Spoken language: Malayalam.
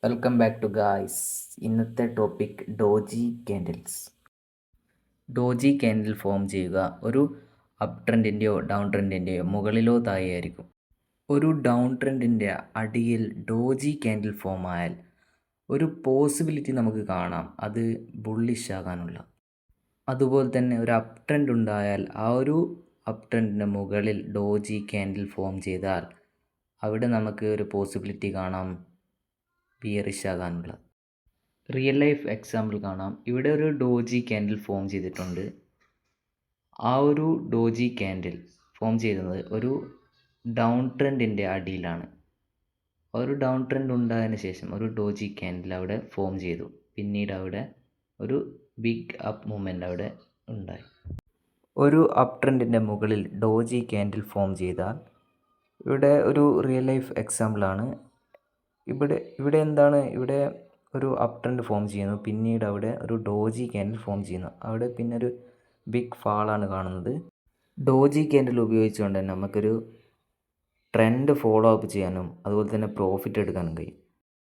Welcome back to guys. ഇന്നത്തെ topic doji candles. Doji candle form ചെയ്യുക ഒരു അപ് ട്രെൻഡിൻ്റെയോ ഡൗൺ ട്രെൻഡിൻ്റെയോ മുകളിലോ താഴെയായിരിക്കും. ഒരു ഡൗൺ ട്രെൻഡിൻ്റെ അടിയിൽ ഡോജി ക്യാൻഡിൽ ഫോം ആയാൽ ഒരു പോസിബിലിറ്റി നമുക്ക് കാണാം, അത് ബുള്ളിഷ് ആകാനുള്ള. അതുപോലെ തന്നെ ഒരു അപ് ട്രെൻഡ് ഉണ്ടായാൽ ആ ഒരു അപ് ട്രെൻഡിൻ്റെ മുകളിൽ ഡോജി ക്യാൻഡിൽ ഫോം ചെയ്താൽ അവിടെ നമുക്ക് ഒരു പോസിബിലിറ്റി കാണാം ബിയറിഷ് ആകാനുള്ള. റിയൽ ലൈഫ് എക്സാമ്പിൾ കാണാം. ഇവിടെ ഒരു ഡോജി ക്യാൻഡിൽ ഫോം ചെയ്തിട്ടുണ്ട്. ആ ഒരു ഡോജി ക്യാൻഡിൽ ഫോം ചെയ്യുന്നത് ഒരു ഡൗൺ ട്രെൻഡിൻ്റെ അടിയിലാണ്. ഒരു ഡൗൺ ട്രെൻഡ് ഉണ്ടായതിനു ശേഷം ഒരു ഡോജി ക്യാൻഡിൽ അവിടെ ഫോം ചെയ്തു. പിന്നീട് അവിടെ ഒരു ബിഗ് അപ്പ് മൂവ്മെൻ്റ് അവിടെ ഉണ്ടായി. ഒരു അപ് ട്രെൻഡിൻ്റെ മുകളിൽ ഡോജി ക്യാൻഡിൽ ഫോം ചെയ്താൽ ഇവിടെ ഒരു റിയൽ ലൈഫ് എക്സാമ്പിളാണ്. ഇവിടെ എന്താണ്, ഇവിടെ ഒരു അപ് ട്രെൻഡ് ഫോം ചെയ്യുന്നു, പിന്നീട് അവിടെ ഒരു ഡോജി ക്യാൻഡിൽ ഫോം ചെയ്യുന്നു, അവിടെ പിന്നെ ഒരു ബിഗ് ഫാളാണ് കാണുന്നത്. ഡോജി ക്യാൻഡിൽ ഉപയോഗിച്ചുകൊണ്ട് തന്നെ നമുക്കൊരു ട്രെൻഡ് ഫോളോ അപ്പ് ചെയ്യാനും അതുപോലെ തന്നെ പ്രോഫിറ്റ് എടുക്കാനും കഴിയും.